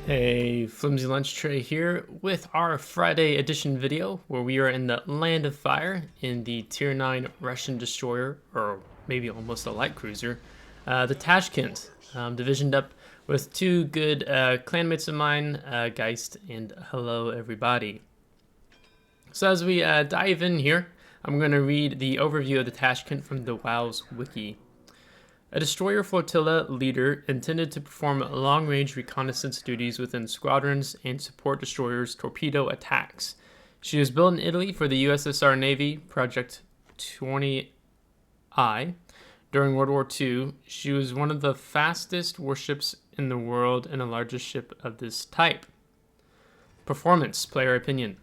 Hey, FlimsyLunchTray here with our Friday edition video where we are in the Land of Fire in the Tier 9 Russian destroyer, or maybe almost a light cruiser, the Tashkent, divisioned up with two good clanmates of mine, Geist and Hello Everybody. So as we dive in here, I'm going to read the overview of the Tashkent from the WoW's wiki. A destroyer flotilla leader intended to perform long-range reconnaissance duties within squadrons and support destroyers' torpedo attacks. She was built in Italy for the USSR Navy Project 20I. During World War II, she was one of the fastest warships in the world and the largest ship of this type. Performance, player opinion.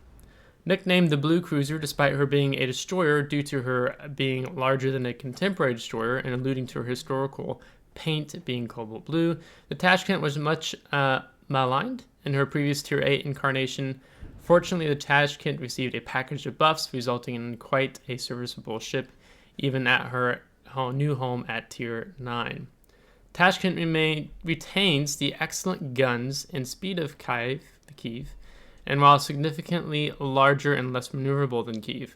Nicknamed the Blue Cruiser despite her being a destroyer due to her being larger than a contemporary destroyer and alluding to her historical paint being cobalt blue, the Tashkent was much maligned in her previous Tier 8 incarnation. Fortunately, the Tashkent received a package of buffs, resulting in quite a serviceable ship, even at her new home at Tier 9. Tashkent retains the excellent guns and speed of Kiev, and while significantly larger and less maneuverable than Kiev.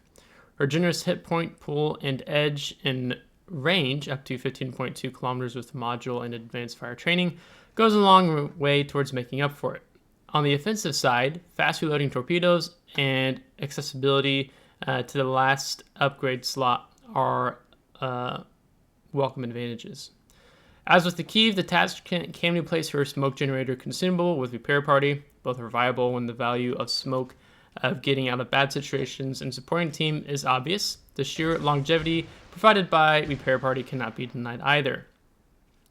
Her generous hit point pool and edge in range, up to 15.2 kilometers with module and advanced fire training, goes a long way towards making up for it. On the offensive side, fast reloading torpedoes and accessibility to the last upgrade slot are welcome advantages. As with the Kiev, the Tashkent can replace her smoke generator consumable with repair party. Both are viable when the value of smoke of getting out of bad situations and supporting team is obvious. The sheer longevity provided by repair party cannot be denied either.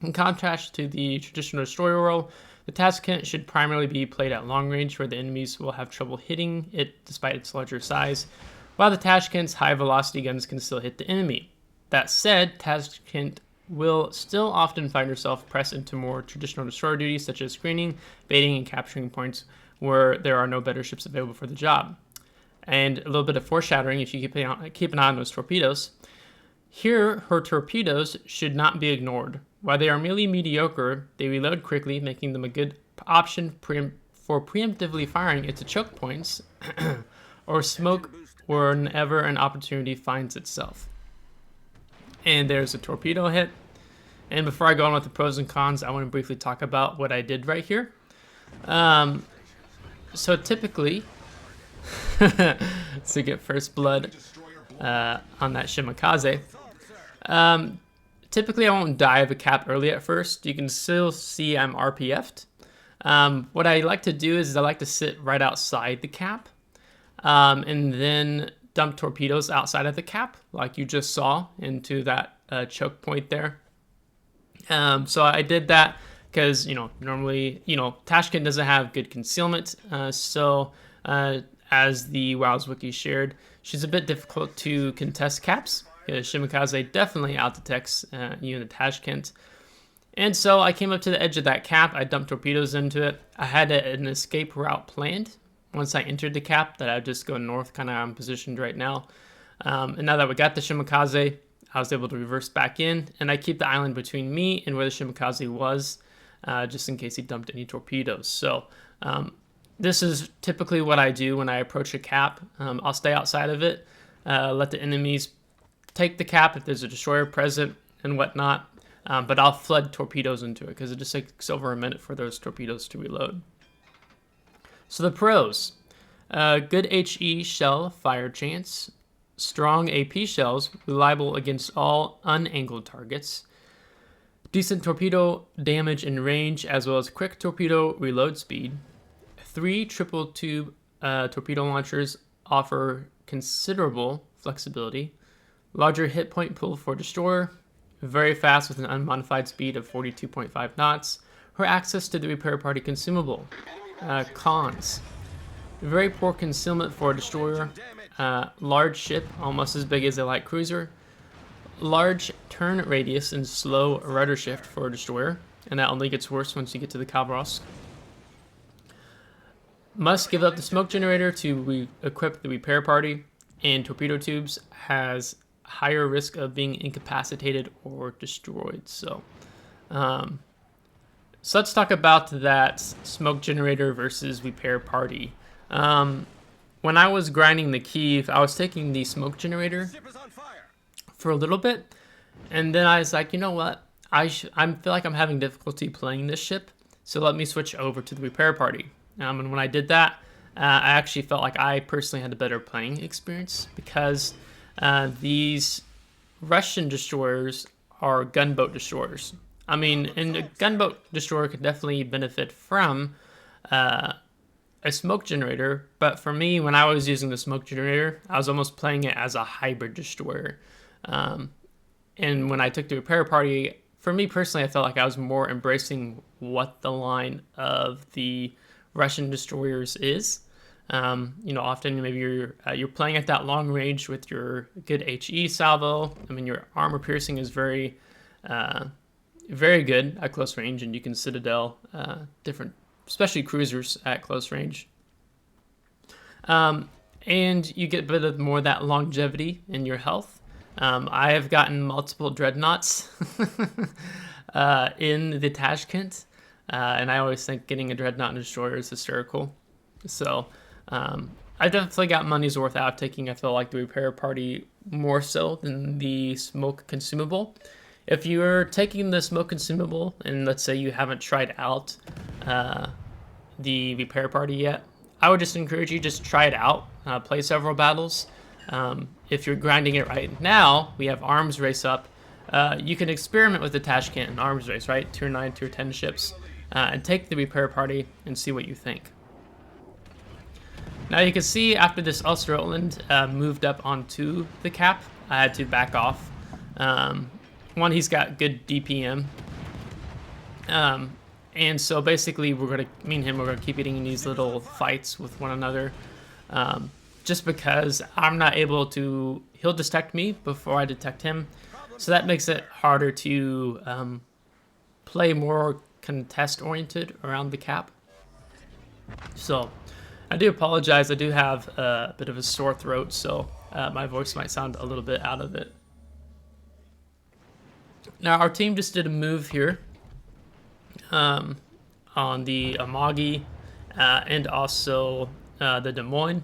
In contrast to the traditional destroyer role, the Tashkent should primarily be played at long range where the enemies will have trouble hitting it despite its larger size, while the Tashkent's high velocity guns can still hit the enemy. That said, Tashkent will still often find herself pressed into more traditional destroyer duties such as screening, baiting, and capturing points where there are no better ships available for the job. And a little bit of foreshadowing if you keep an eye on those torpedoes. Here, her torpedoes should not be ignored. While they are merely mediocre, they reload quickly, making them a good option for preemptively firing into choke points or smoke whenever an opportunity finds itself. And there's a torpedo hit. And before I go on with the pros and cons, I want to briefly talk about what I did right here. So typically, to get first blood on that Shimakaze, typically I won't dive a cap early at first. You can still see I'm RPF'd. What I like to do is I like to sit right outside the cap and then dump torpedoes outside of the cap, like you just saw, into that choke point there. So I did that because, normally, Tashkent doesn't have good concealment. So as the WoW's wiki shared, she's a bit difficult to contest caps, because Shimakaze definitely out-detects you in the Tashkent. And so I came up to the edge of that cap. I dumped torpedoes into it. I had an escape route planned once I entered the cap that I'd just go north, kind of I'm positioned right now. And now that we got the Shimakaze, I was able to reverse back in, and I keep the island between me and where the Shimakaze was, just in case he dumped any torpedoes. So this is typically what I do when I approach a cap. I'll stay outside of it, let the enemies take the cap if there's a destroyer present and whatnot, but I'll flood torpedoes into it because it just takes over a minute for those torpedoes to reload. So the pros, good HE shell fire chance, strong AP shells, reliable against all unangled targets, decent torpedo damage and range, as well as quick torpedo reload speed. 3 triple tube torpedo launchers offer considerable flexibility, larger hit point pool for destroyer, very fast with an unmodified speed of 42.5 knots, her access to the repair party consumable. Cons. Very poor concealment for a destroyer. Large ship, almost as big as a light cruiser. Large turn radius and slow rudder shift for a destroyer. And that only gets worse once you get to the Khabarovsk. Must give up the smoke generator to equip the repair party. And torpedo tubes has higher risk of being incapacitated or destroyed. So So let's talk about that smoke generator versus repair party. When I was grinding the Kyiv, I was taking the smoke generator for a little bit, and then I was like, you know what? I feel like I'm having difficulty playing this ship, so let me switch over to the repair party. And when I did that, I actually felt like I personally had a better playing experience because these Russian destroyers are gunboat destroyers. I mean, and a gunboat destroyer could definitely benefit from a smoke generator, but for me, when I was using the smoke generator, I was almost playing it as a hybrid destroyer. And when I took the repair party, for me personally, I felt like I was more embracing what the line of the Russian destroyers is. Often maybe you're playing at that long range with your good HE salvo. I mean, your armor piercing is very good at close range, and you can citadel different, especially cruisers at close range. And you get a bit of more of that longevity in your health. I have gotten multiple dreadnoughts in the Tashkent, and I always think getting a dreadnought and destroyer is hysterical. So I definitely got money's worth out of taking, I feel like, the repair party more so than the smoke consumable. If you're taking the smoke consumable, and let's say you haven't tried out the repair party yet, I would just encourage you just try it out, play several battles. If you're grinding it right now, we have arms race up. You can experiment with the Tashkent and arms race, right? Tier 9, tier 10 ships, and take the repair party and see what you think. Now you can see after this Ulster-Outland moved up onto the cap, I had to back off. One, he's got good DPM. And so basically me and him, we're gonna keep getting these little fights with one another. Just because I'm not able to, he'll detect me before I detect him. So that makes it harder to play more contest-oriented around the cap. So I do apologize, I do have a bit of a sore throat, so my voice might sound a little bit out of it. Now our team just did a move here on the Amagi and also the Des Moines.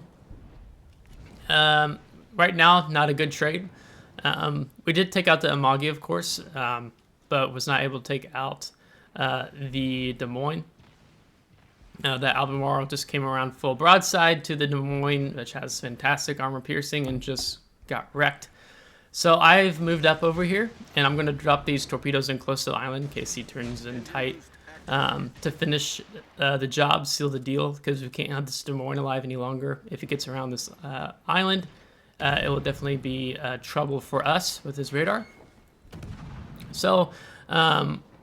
Right now, not a good trade. We did take out the Amagi, of course, but was not able to take out the Des Moines. The Albemarle just came around full broadside to the Des Moines, which has fantastic armor piercing, and just got wrecked. So I've moved up over here, and I'm going to drop these torpedoes in close to the island in case he turns in tight to finish the job, seal the deal, because we can't have this Des Moines alive any longer. If he gets around this island, it will definitely be trouble for us with his radar. So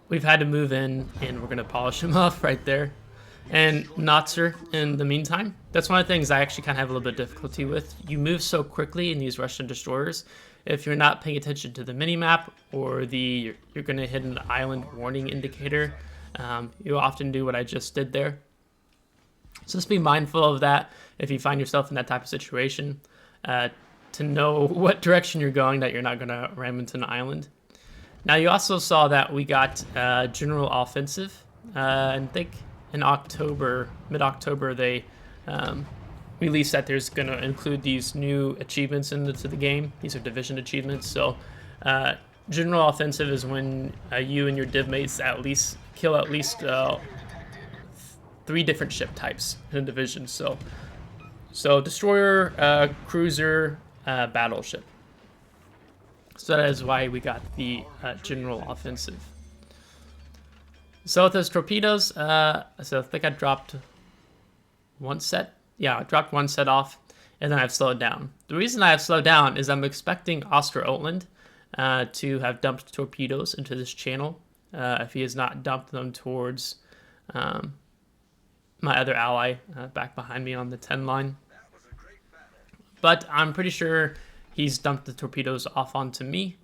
we've had to move in, and we're going to polish him off right there. And Notzer, in the meantime, that's one of the things I actually kind of have a little bit of difficulty with. You move so quickly in these Russian destroyers. If you're not paying attention to the mini-map or you're going to hit an island warning indicator, you'll often do what I just did there. So just be mindful of that if you find yourself in that type of situation, to know what direction you're going, that you're not going to ram into an island. Now you also saw that we got General Offensive, and I think in October, mid-October, they released that there's going to include these new achievements into the game. These are division achievements. So General Offensive is when you and your div mates kill at least 3 different ship types in a division. So destroyer, cruiser, battleship. So that is why we got the General Offensive. So with those torpedoes, so I think I dropped one set. Yeah, I dropped one set off, and then I've slowed down. The reason I have slowed down is I'm expecting Ulster-Outland to have dumped torpedoes into this channel if he has not dumped them towards my other ally back behind me on the 10 line. But I'm pretty sure he's dumped the torpedoes off onto me.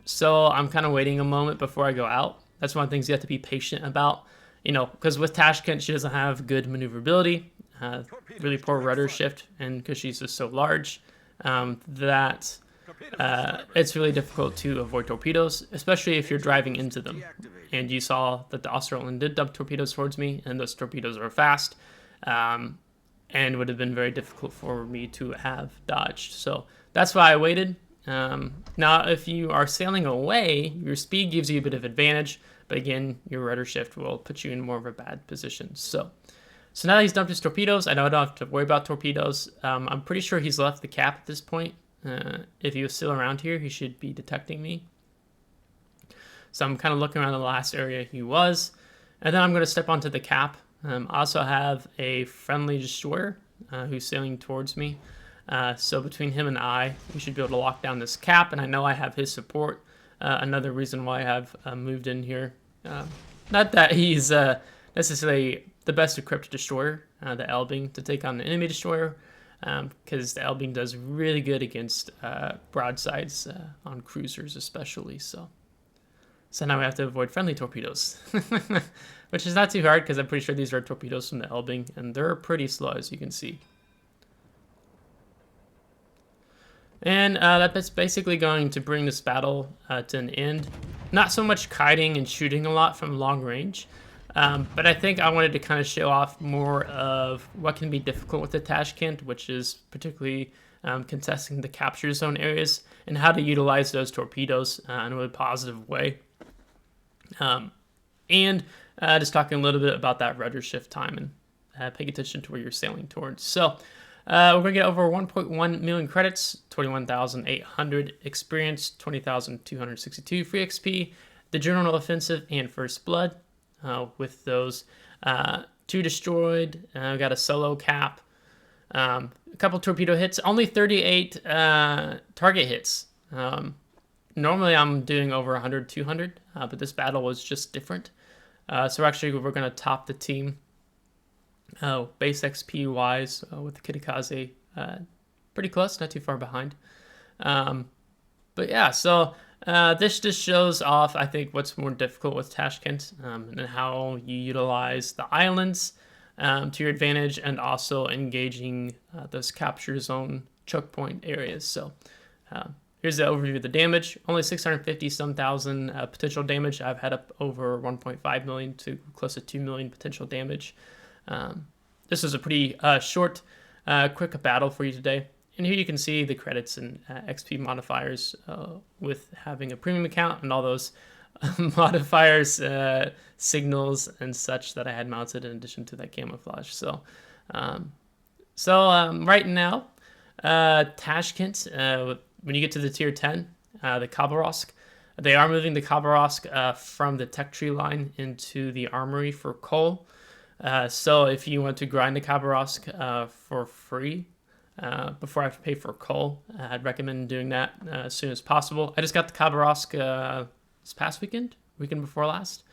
So I'm kind of waiting a moment before I go out. That's one of the things you have to be patient about, because with Tashkent, she doesn't have good maneuverability, really poor rudder shift, and because she's just so large, that it's really difficult to avoid torpedoes, especially if you're driving into them. and you saw that the Australian did dump torpedoes towards me, and those torpedoes are fast, and would have been very difficult for me to have dodged. So that's why I waited. Now, if you are sailing away, your speed gives you a bit of advantage, but again, your rudder shift will put you in more of a bad position. So now that he's dumped his torpedoes, I know I don't have to worry about torpedoes. I'm pretty sure he's left the cap at this point. If he was still around here, he should be detecting me. So I'm kind of looking around the last area he was, and then I'm going to step onto the cap. I also have a friendly destroyer who's sailing towards me. So between him and I, we should be able to lock down this cap, and I know I have his support. Another reason why I have moved in here. Not that he's necessarily the best equipped destroyer, the Elbing, to take on the enemy destroyer, because the Elbing does really good against broadsides on cruisers especially. So now we have to avoid friendly torpedoes, which is not too hard because I'm pretty sure these are torpedoes from the Elbing, and they're pretty slow, as you can see. And that's basically going to bring this battle to an end. Not so much kiting and shooting a lot from long range, but I think I wanted to kind of show off more of what can be difficult with the Tashkent, which is particularly contesting the capture zone areas and how to utilize those torpedoes in a really positive way. And just talking a little bit about that rudder shift time and paying attention to where you're sailing towards. So we're going to get over 1.1 million credits, 21,800 experience, 20,262 free XP, the General Offensive, and First Blood. With those 2 destroyed, got a solo cap, a couple torpedo hits, only 38 target hits. Normally I'm doing over 100, 200, but this battle was just different. So actually we're going to top the team base XP wise with the Kitakaze pretty close, not too far behind. But yeah, so this just shows off, I think, what's more difficult with Tashkent and how you utilize the islands to your advantage, and also engaging those capture zone choke point areas. So here's the overview of the damage. Only 650-some thousand potential damage. I've had up over 1.5 million to close to 2 million potential damage. This is a pretty short, quick battle for you today. And here you can see the credits and XP modifiers with having a premium account and all those modifiers, signals, and such that I had mounted in addition to that camouflage. So right now, Tashkent, when you get to the tier 10, the Khabarovsk, they are moving the Khabarovsk from the Tech Tree line into the armory for coal. So if you want to grind the Khabarovsk for free, before I have to pay for coal, I'd recommend doing that as soon as possible. I just got the Khabarovsk this past weekend before last.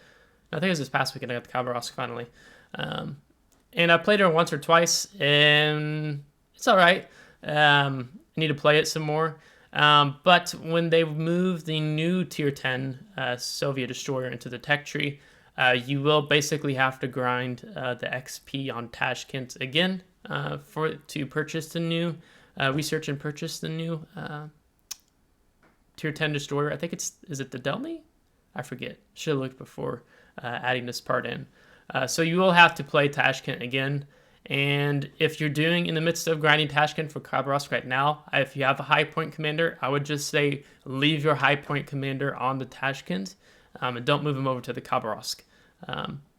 I think it was this past weekend I got the Khabarovsk finally. And I played it once or twice, and it's all right. I need to play it some more. But when they move the new tier 10 Soviet destroyer into the Tech Tree, you will basically have to grind the XP on Tashkent again to purchase the new research and purchase the new tier 10 destroyer. I think is it the Delny? I forget. Should have looked before adding this part in. So you will have to play Tashkent again. And if you're in the midst of grinding Tashkent for Khabarovsk right now, if you have a high point commander, I would just say leave your high point commander on the Tashkent and don't move him over to the Khabarovsk.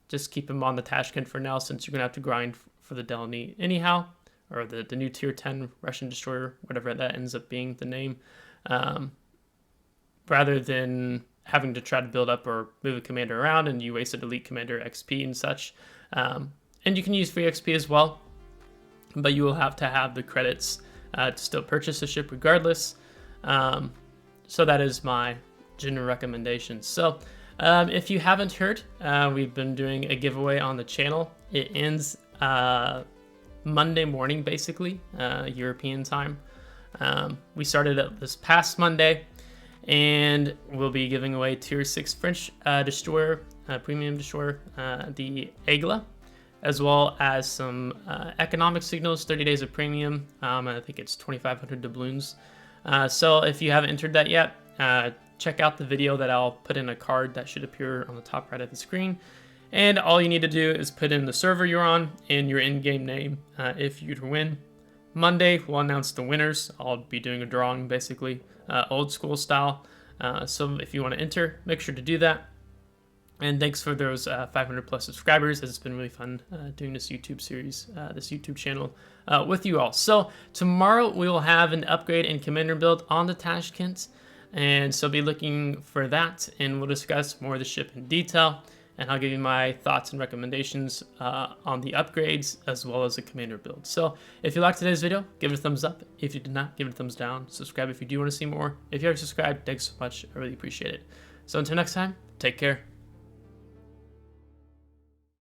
Just keep him on the Tashkent for now, since you're going to have to grind for the Delny anyhow, or the new tier 10 Russian destroyer, whatever that ends up being the name, rather than having to try to build up or move a commander around and you wasted elite commander XP and such. And you can use free XP as well, but you will have to have the credits to still purchase the ship regardless. So that is my general recommendation. So if you haven't heard, we've been doing a giveaway on the channel. It ends Monday morning, basically, European time. We started it this past Monday, and we'll be giving away tier 6 French destroyer, premium destroyer, the Aigle, as well as some economic signals, 30 days of premium. I think it's 2,500 doubloons. So if you haven't entered that yet, check out the video that I'll put in a card that should appear on the top right of the screen. And all you need to do is put in the server you're on and your in-game name if you win. Monday, we'll announce the winners. I'll be doing a drawing, basically, old school style. So if you want to enter, make sure to do that. And thanks for those 500 plus subscribers. It's been really fun doing this YouTube series, this YouTube channel with you all. So tomorrow we will have an upgrade and commander build on the Tashkent. And so be looking for that. And we'll discuss more of the ship in detail. And I'll give you my thoughts and recommendations on the upgrades as well as the commander build. So if you liked today's video, give it a thumbs up. If you did not, give it a thumbs down. Subscribe if you do want to see more. If you already subscribed, thanks so much. I really appreciate it. So until next time, take care.